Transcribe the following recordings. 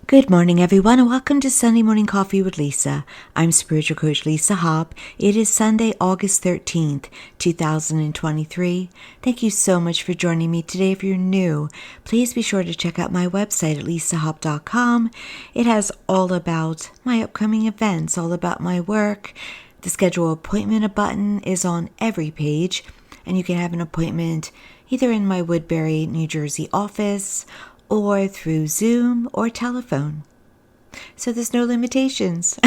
Good morning, everyone, and welcome to Sunday Morning Coffee with Lisa. I'm Spiritual Coach Lisa Hopp. It is Sunday, August 13th, 2023. Thank you so much for joining me today. If you're new, please be sure to check out my website at lisahopp.com. It has all about my upcoming events, all about my work. The schedule appointment button is on every page, and you can have an appointment either in my Woodbury, New Jersey office or through Zoom or telephone. So there's no limitations.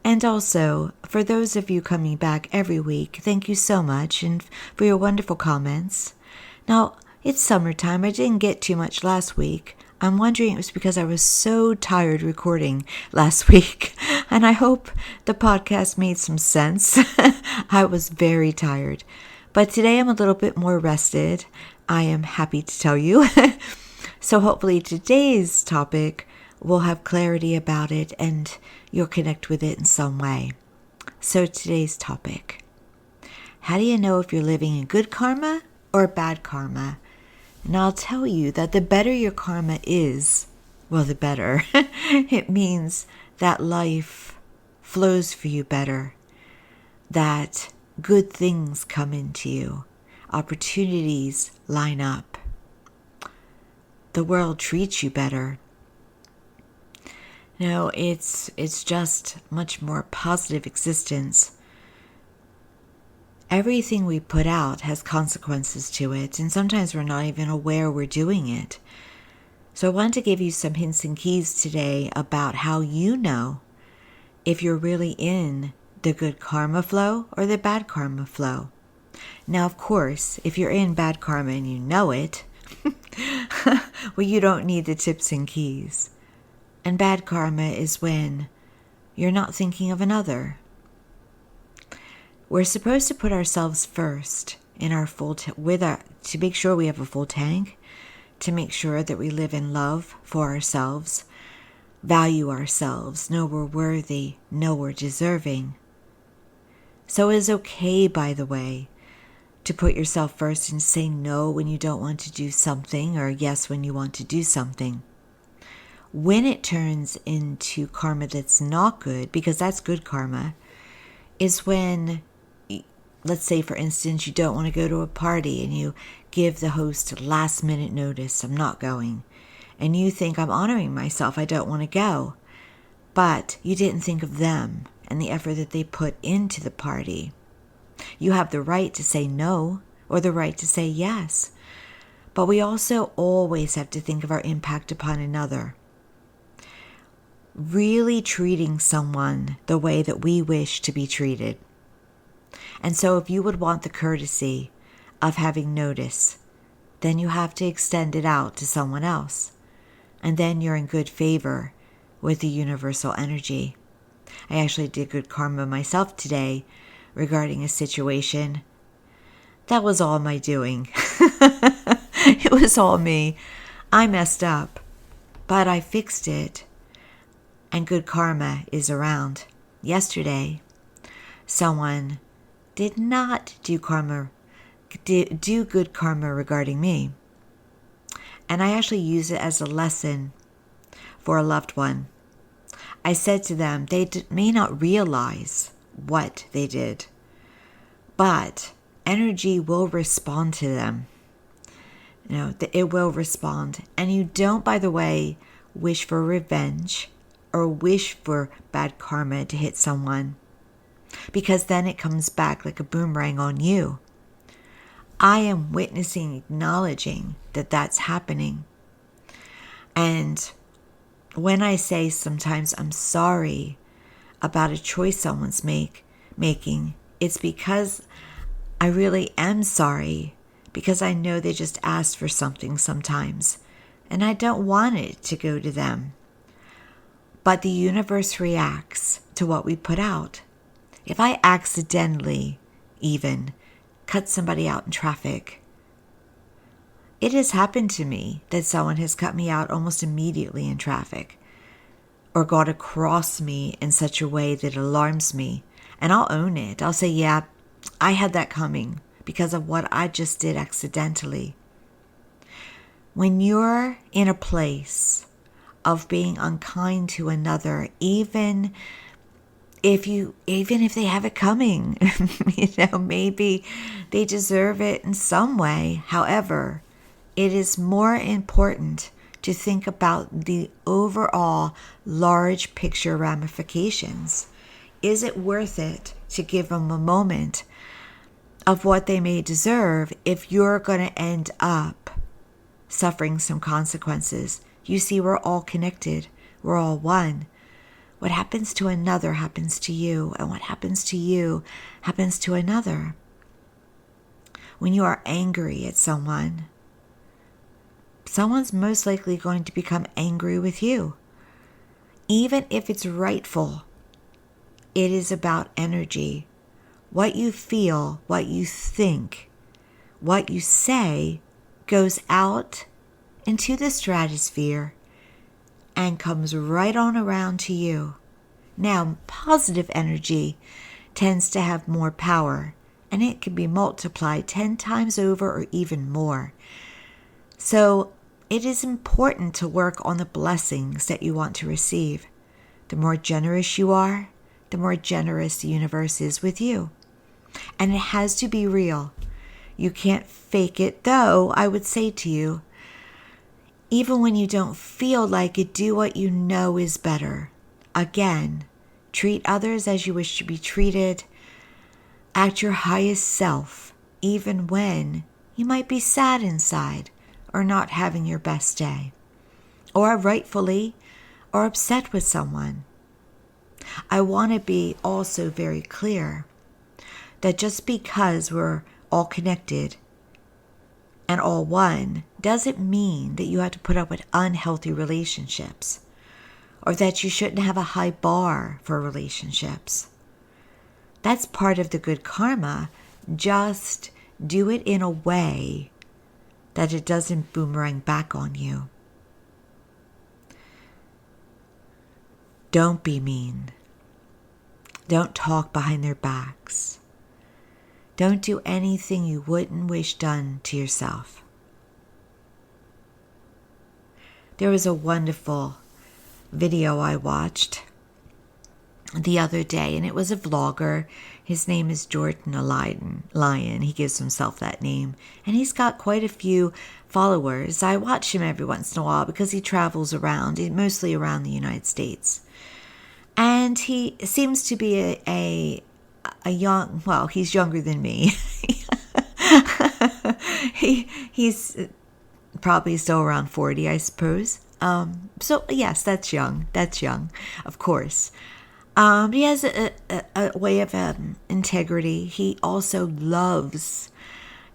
And also, for those of you coming back every week, thank you so much and for your wonderful comments. Now, it's summertime. I didn't get too much last week. I'm wondering it was because I was so tired recording last week. And I hope the podcast made some sense. I was very tired. But today I'm a little bit more rested. I am happy to tell you. So hopefully today's topic will have clarity about it and you'll connect with it in some way. So today's topic: how do you know if you're living in good karma or bad karma? And I'll tell you that the better your karma is, well, the better. It means that life flows for you better, that good things come into you, opportunities line up, the world treats you better. No, it's just much more positive existence. Everything we put out has consequences to it, and sometimes we're not even aware we're doing it. So I wanted to give you some hints and keys today about how you know if you're really in the good karma flow or the bad karma flow. Now, of course, if you're in bad karma and you know it, well, you don't need the tips and keys. And bad karma is when you're not thinking of another. We're supposed to put ourselves first in our to make sure we have a full tank, to make sure that we live in love for ourselves, value ourselves, know we're worthy, know we're deserving. So it is okay, by the way, to put yourself first and say no when you don't want to do something or yes when you want to do something. When it turns into karma that's not good, because that's good karma, is when, let's say for instance, you don't want to go to a party and you give the host last minute notice, I'm not going. And you think, I'm honoring myself, I don't want to go. But you didn't think of them and the effort that they put into the party. You have the right to say no or the right to say yes. But we also always have to think of our impact upon another. Really treating someone the way that we wish to be treated. And so if you would want the courtesy of having notice, then you have to extend it out to someone else. And then you're in good favor with the universal energy. I actually did good karma myself today regarding a situation. That was all my doing. It was all me. I messed up, but I fixed it. And good karma is around. Yesterday, someone did not do good karma regarding me. And I actually use it as a lesson for a loved one. I said to them, they may not realize what they did, but energy will respond to them. It will respond. And you don't, by the way, wish for revenge or wish for bad karma to hit someone, because then it comes back like a boomerang on you. I am witnessing, acknowledging that that's happening. And when I say sometimes I'm sorry about a choice someone's making, it's because I really am sorry, because I know they just asked for something sometimes, and I don't want it to go to them. But the universe reacts to what we put out. If I accidentally even cut somebody out in traffic, it has happened to me that someone has cut me out almost immediately in traffic, or got across me in such a way that alarms me. And I'll own it. I'll say, yeah, I had that coming because of what I just did accidentally. When you're in a place of being unkind to another, even if they have it coming. Maybe they deserve it in some way. However, it is more important to think about the overall large picture ramifications. Is it worth it to give them a moment of what they may deserve if you're going to end up suffering some consequences? You see, we're all connected. We're all one. What happens to another happens to you, and what happens to you happens to another. When you are angry at someone's most likely going to become angry with you. Even if it's rightful, it is about energy. What you feel, what you think, what you say goes out into the stratosphere and comes right on around to you. Now, positive energy tends to have more power, and it can be multiplied 10 times over or even more. So it is important to work on the blessings that you want to receive. The more generous you are, the more generous the universe is with you. And it has to be real. You can't fake it, though I would say to you, even when you don't feel like it, do what you know is better. Again, treat others as you wish to be treated. Act your highest self, even when you might be sad inside or not having your best day, or rightfully or upset with someone. I want to be also very clear that just because we're all connected and all one doesn't mean that you have to put up with unhealthy relationships or that you shouldn't have a high bar for relationships. That's part of the good karma. Just do it in a way that it doesn't boomerang back on you. Don't be mean. Don't talk behind their backs. Don't do anything you wouldn't wish done to yourself. There was a wonderful video I watched the other day, and it was a vlogger. His name is Jordan Lyon. He gives himself that name, and he's got quite a few followers. I watch him every once in a while because he travels around, mostly around the United States. And he seems to be a young, well, he's younger than me. He's probably still around 40, I suppose. So yes, that's young, of course. He has a way of integrity. He also loves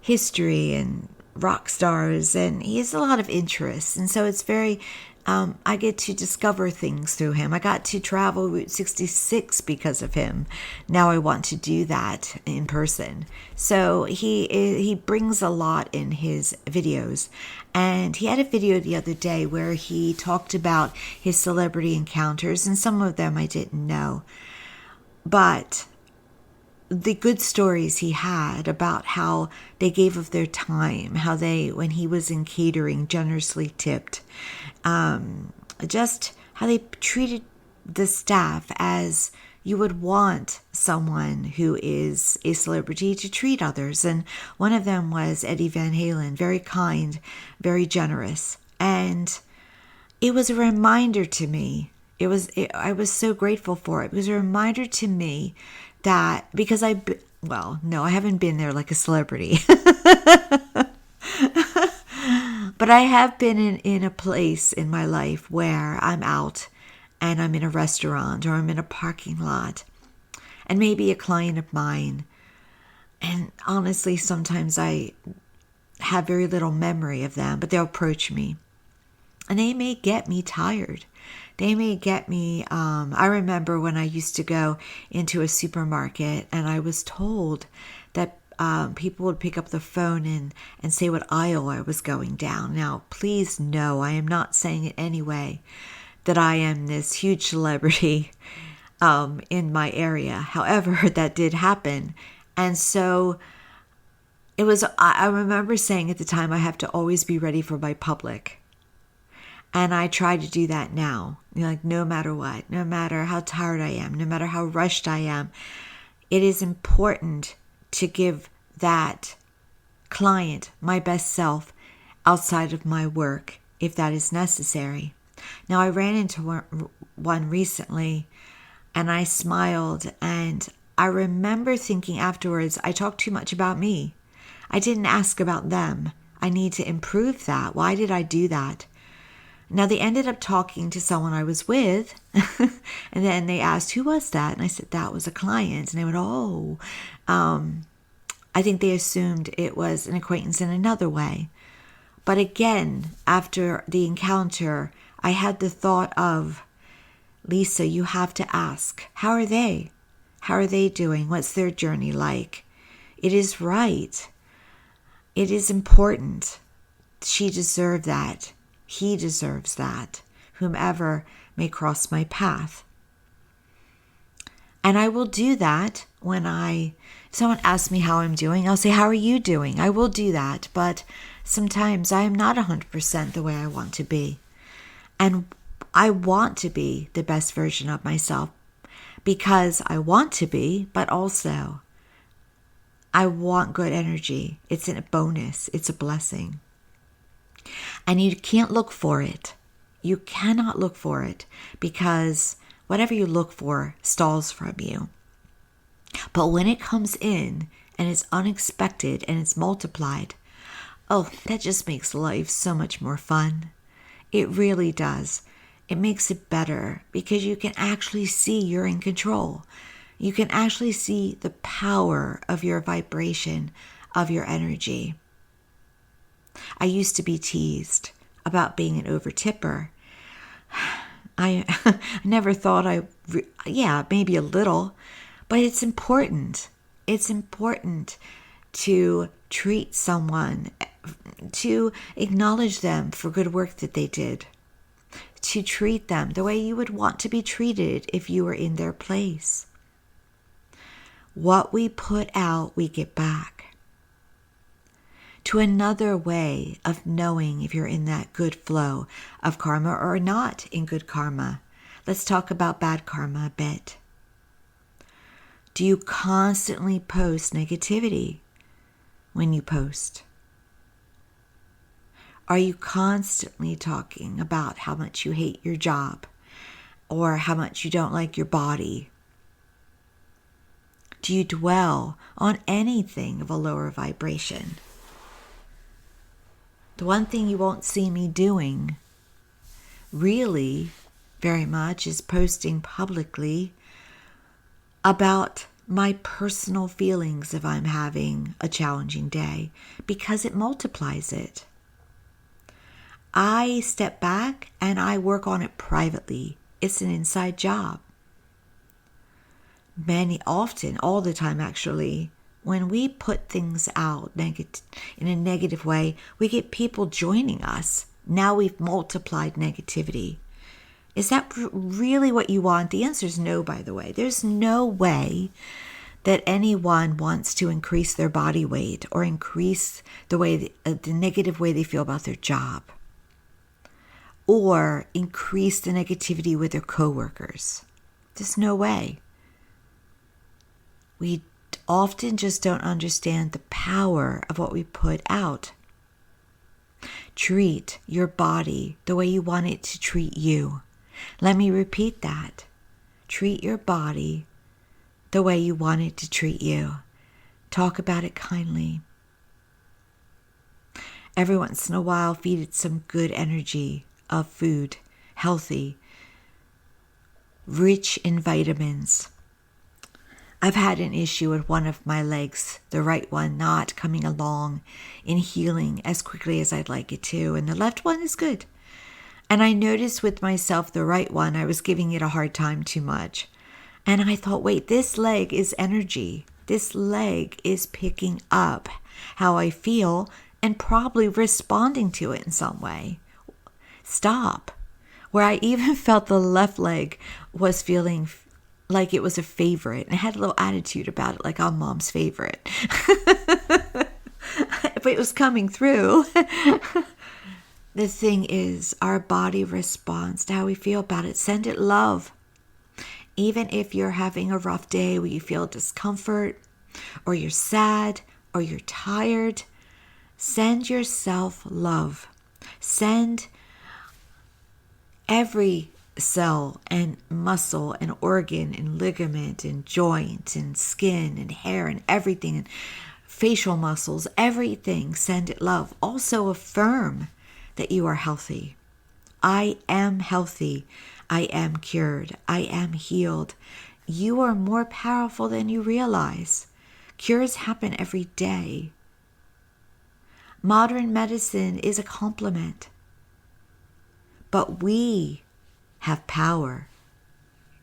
history and rock stars, and he has a lot of interests. And so it's very, I get to discover things through him. I got to travel Route 66 because of him. Now I want to do that in person. So he brings a lot in his videos. And he had a video the other day where he talked about his celebrity encounters, and some of them I didn't know. But the good stories he had about how they gave of their time, how they, when he was in catering, generously tipped, just how they treated the staff as you would want someone who is a celebrity to treat others. And one of them was Eddie Van Halen, very kind, very generous. And it was a reminder to me. I was so grateful for it. It was a reminder to me that, because I haven't been there like a celebrity. But I have been in a place in my life where I'm out and I'm in a restaurant or I'm in a parking lot, and maybe a client of mine. And honestly, sometimes I have very little memory of them, but they'll approach me and they may get me tired. They may get me, I remember when I used to go into a supermarket and I was told that people would pick up the phone and say what aisle I was going down. Now, please know, I am not saying in any way that I am this huge celebrity in my area. However, that did happen. And so I remember saying at the time, I have to always be ready for my public. And I try to do that now. Like, no matter what, no matter how tired I am, no matter how rushed I am, it is important to give that client my best self outside of my work, if that is necessary. Now, I ran into one recently, and I smiled, and I remember thinking afterwards, I talked too much about me. I didn't ask about them. I need to improve that. Why did I do that? Now, they ended up talking to someone I was with, and then they asked, who was that? And I said, that was a client. And they went, oh, I think they assumed it was an acquaintance in another way. But again, after the encounter, I had the thought of, Lisa, you have to ask, how are they? How are they doing? What's their journey like? It is right. It is important. She deserved that. He deserves that. Whomever may cross my path. And I will do that when someone asks me how I'm doing. I'll say, how are you doing? I will do that. But sometimes I am not 100% the way I want to be. And I want to be the best version of myself because I want to be, but also I want good energy. It's a bonus. It's a blessing. And you can't look for it. You cannot look for it because whatever you look for stalls from you. But when it comes in and it's unexpected and it's multiplied, oh, that just makes life so much more fun. It really does. It makes it better because you can actually see you're in control. You can actually see the power of your vibration, of your energy. I used to be teased about being an over-tipper. I never thought maybe a little, but it's important. It's important to treat someone, to acknowledge them for good work that they did, to treat them the way you would want to be treated if you were in their place. What we put out, we get back. To another way of knowing if you're in that good flow of karma or not in good karma, let's talk about bad karma a bit. Do you constantly post negativity when you post? Are you constantly talking about how much you hate your job or how much you don't like your body? Do you dwell on anything of a lower vibration? The one thing you won't see me doing really very much is posting publicly about my personal feelings if I'm having a challenging day because it multiplies it. I step back and I work on it privately. It's an inside job. Often, all the time actually, when we put things out in a negative way, we get people joining us. Now we've multiplied negativity. Is that really what you want? The answer is no, by the way. There's no way that anyone wants to increase their body weight or increase the negative way they feel about their job, or increase the negativity with their coworkers. There's no way. We often just don't understand the power of what we put out. Treat your body the way you want it to treat you. Let me repeat that. Treat your body the way you want it to treat you. Talk about it kindly. Every once in a while, feed it some good energy of food, healthy, rich in vitamins. I've had an issue with one of my legs, the right one, not coming along in healing as quickly as I'd like it to, and the left one is good. And I noticed with myself, the right one, I was giving it a hard time too much. And I thought, wait, this leg is energy. This leg is picking up how I feel and probably responding to it in some way. Stop. Where I even felt the left leg was feeling like it was a favorite. And I had a little attitude about it, like I'm mom's favorite. But it was coming through. The thing is, our body responds to how we feel about it. Send it love. Even if you're having a rough day where you feel discomfort, or you're sad, or you're tired, send yourself love. Send every cell and muscle and organ and ligament and joint and skin and hair and everything, and facial muscles, everything, send it love. Also affirm that you are healthy. I am healthy. I am cured. I am healed. You are more powerful than you realize. Cures happen every day. Modern medicine is a complement. But we have power.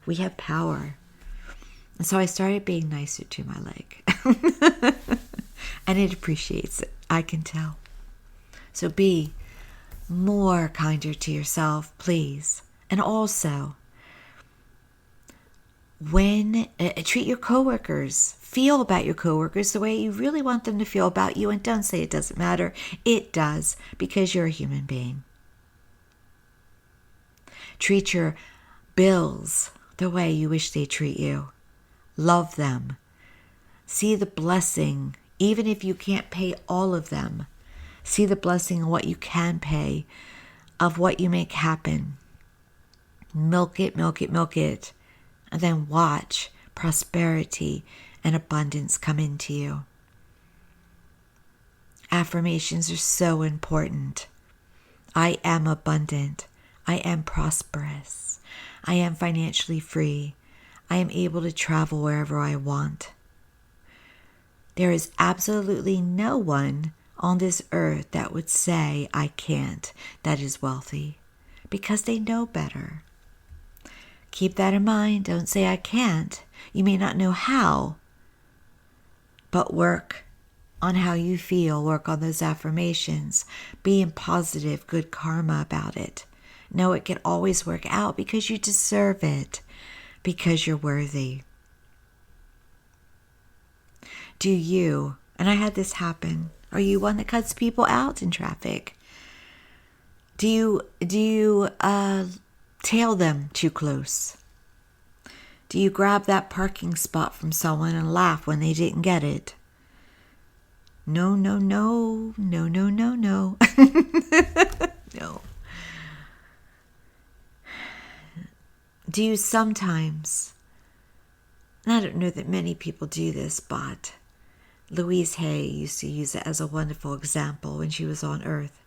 We have power. And so I started being nicer to my leg. And it appreciates it. I can tell. So be more kinder to yourself, please. And also, when treat your coworkers, feel about your coworkers the way you really want them to feel about you, and don't say it doesn't matter. It does, because you're a human being. Treat your bills the way you wish they treat you. Love them. See the blessing, even if you can't pay all of them. See the blessing in what you can pay, of what you make happen. Milk it, milk it, milk it. And then watch prosperity and abundance come into you. Affirmations are so important. I am abundant. I am prosperous. I am financially free. I am able to travel wherever I want. There is absolutely no one on this earth that would say I can't, that is wealthy, because they know better. Keep that in mind. Don't say I can't. You may not know how, but work on how you feel. Work on those affirmations. Be in positive, good karma about it. Know it can always work out because you deserve it, because you're worthy. Do you, and I had this happen, are you one that cuts people out in traffic? Do you tail them too close? Do you grab that parking spot from someone and laugh when they didn't get it? No, no, no, no, no, no, no. No. Do you sometimes, and I don't know that many people do this, but Louise Hay used to use it as a wonderful example when she was on Earth.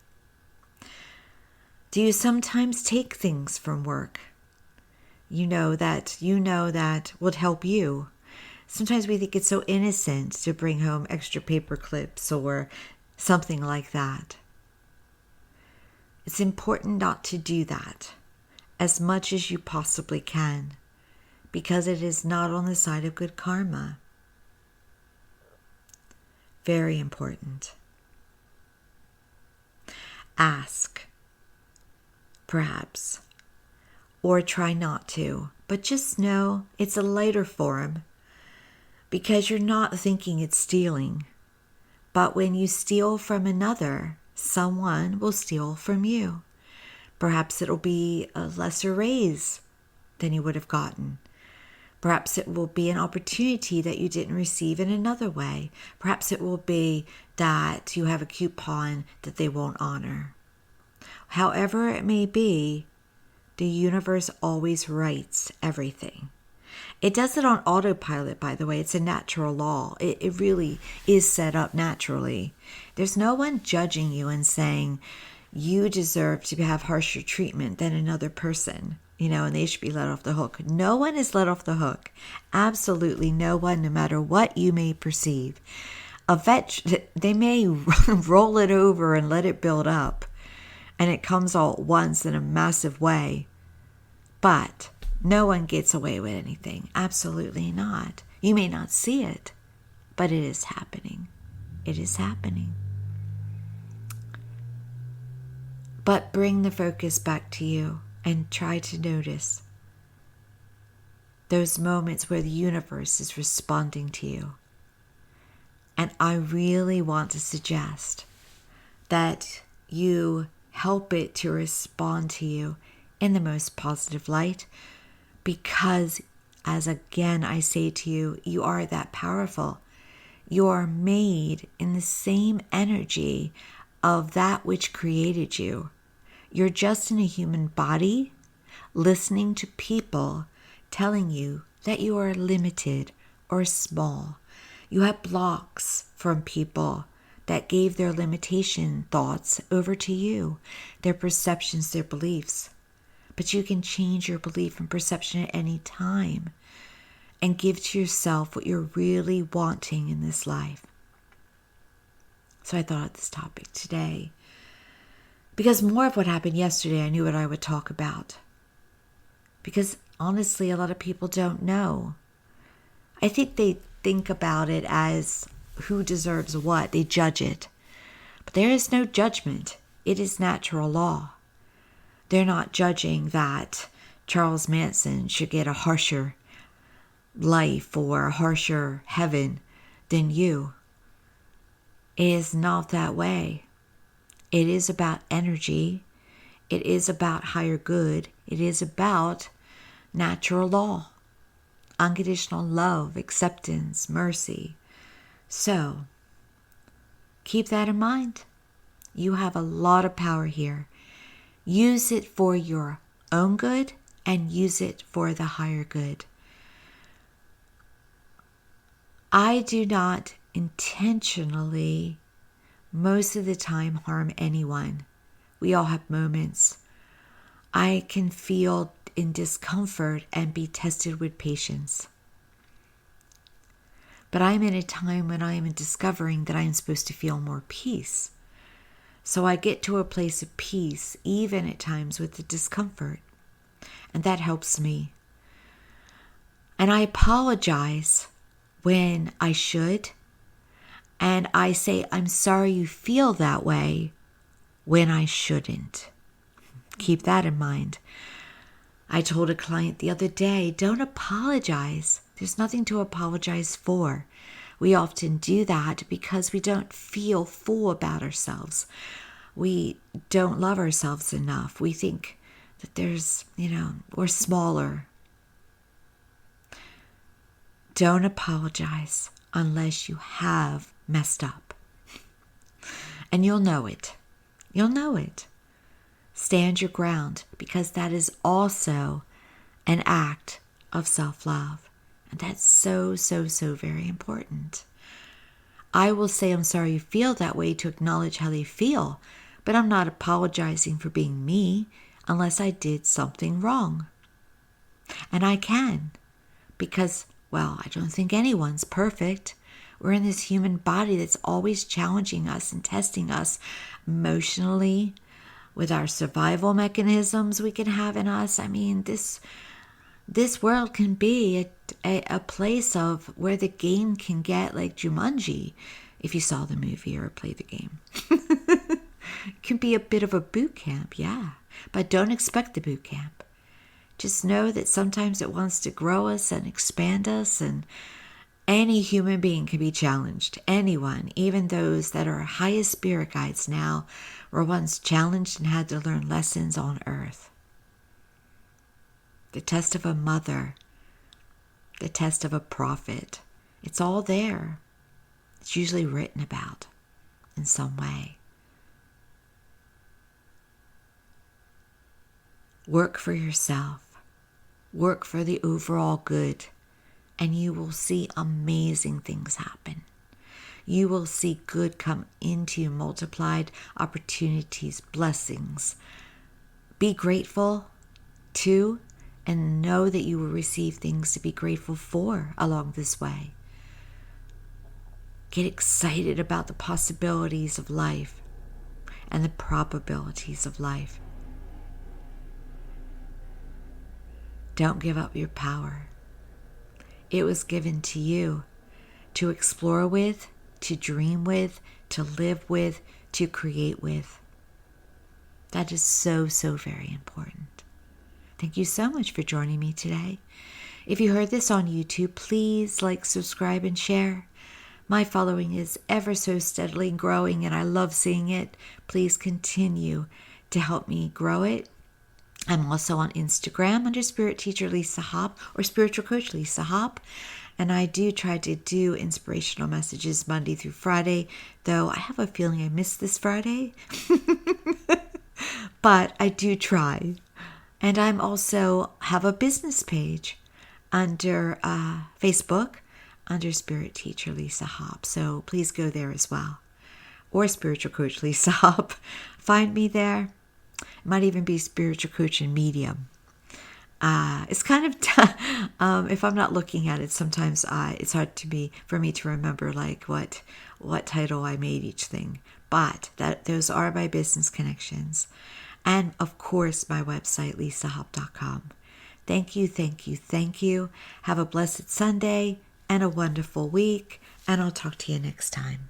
Do you sometimes take things from work you know that would help you? Sometimes we think it's so innocent to bring home extra paper clips or something like that. It's important not to do that as much as you possibly can, because it is not on the side of good karma. Very important. Ask, perhaps, or try not to, but just know it's a lighter form, because you're not thinking it's stealing. But when you steal from another, someone will steal from you. Perhaps it'll be a lesser raise than you would have gotten. Perhaps it will be an opportunity that you didn't receive in another way. Perhaps it will be that you have a coupon that they won't honor. However it may be, the universe always writes everything. It does it on autopilot, by the way. It's a natural law. It really is set up naturally. There's no one judging you and saying you deserve to have harsher treatment than another person, and they should be let off the hook. No one is let off the hook. Absolutely no one, no matter what you may perceive. They may roll it over and let it build up, and it comes all at once in a massive way. But no one gets away with anything. Absolutely not. You may not see it, but it is happening. It is happening. But bring the focus back to you and try to notice those moments where the universe is responding to you. And I really want to suggest that you help it to respond to you in the most positive light, because, as again I say to you, you are that powerful. You are made in the same energy of that which created you. You're just in a human body, listening to people telling you that you are limited or small. You have blocks from people that gave their limitation thoughts over to you, their perceptions, their beliefs. But you can change your belief and perception at any time and give to yourself what you're really wanting in this life. So I thought of this topic today because more of what happened yesterday I knew what I would talk about. Because honestly, a lot of people don't know. I think they think about it as who deserves what. They judge it. But there is no judgment. It is natural law. They're not judging that Charles Manson should get a harsher life or a harsher heaven than you. It is not that way. It is about energy. It is about higher good. It is about natural law, unconditional love, acceptance, mercy. So, keep that in mind. You have a lot of power here. Use it for your own good and use it for the higher good. I do not intentionally, most of the time, harm anyone. We all have moments. I can feel in discomfort and be tested with patience. But I'm in a time when I am discovering that I am supposed to feel more peace. So I get to a place of peace, even at times with the discomfort. And that helps me. And I apologize when I should. And I say, I'm sorry you feel that way when I shouldn't. Keep that in mind. I told a client the other day, don't apologize. There's nothing to apologize for. We often do that because we don't feel full about ourselves. We don't love ourselves enough. We think that we're smaller. Don't apologize unless you have messed up. And you'll know it. You'll know it. Stand your ground, because that is also an act of self-love. And that's so, so, so very important. I will say I'm sorry you feel that way to acknowledge how they feel, but I'm not apologizing for being me unless I did something wrong. And I can, because, I don't think anyone's perfect. We're in this human body that's always challenging us and testing us emotionally, with our survival mechanisms we can have in us. I mean, this world can be a place of where the game can get like Jumanji, if you saw the movie or played the game. It can be a bit of a boot camp, yeah. But don't expect the boot camp. Just know that sometimes it wants to grow us and expand us, and any human being can be challenged. Anyone, even those that are highest spirit guides now, were once challenged and had to learn lessons on earth. The test of a mother, the test of a prophet, it's all there. It's usually written about in some way. Work for yourself. Work for the overall good, and you will see amazing things happen. You will see good come into you, multiplied opportunities, blessings. Be grateful too, and know that you will receive things to be grateful for along this way. Get excited about the possibilities of life and the probabilities of life. Don't give up your power. It was given to you to explore with, to dream with, to live with, to create with. That is so, so very important. Thank you so much for joining me today. If you heard this on YouTube, please like, subscribe, and share. My following is ever so steadily growing, and I love seeing it. Please continue to help me grow it. I'm also on Instagram under Spirit Teacher Lisa Hop or Spiritual Coach Lisa Hop. And I do try to do inspirational messages Monday through Friday, though I have a feeling I missed this Friday. But I do try. And I'm also have a business page under Facebook under Spirit Teacher Lisa Hop. So please go there as well. Or Spiritual Coach Lisa Hop. Find me there. It might even be Spiritual Coach and Medium. It's kind of if I'm not looking at it, sometimes it's hard for me to remember like what title I made each thing. But those are my business connections, and of course my website lisahop.com. Thank you, thank you, thank you. Have a blessed Sunday and a wonderful week, and I'll talk to you next time.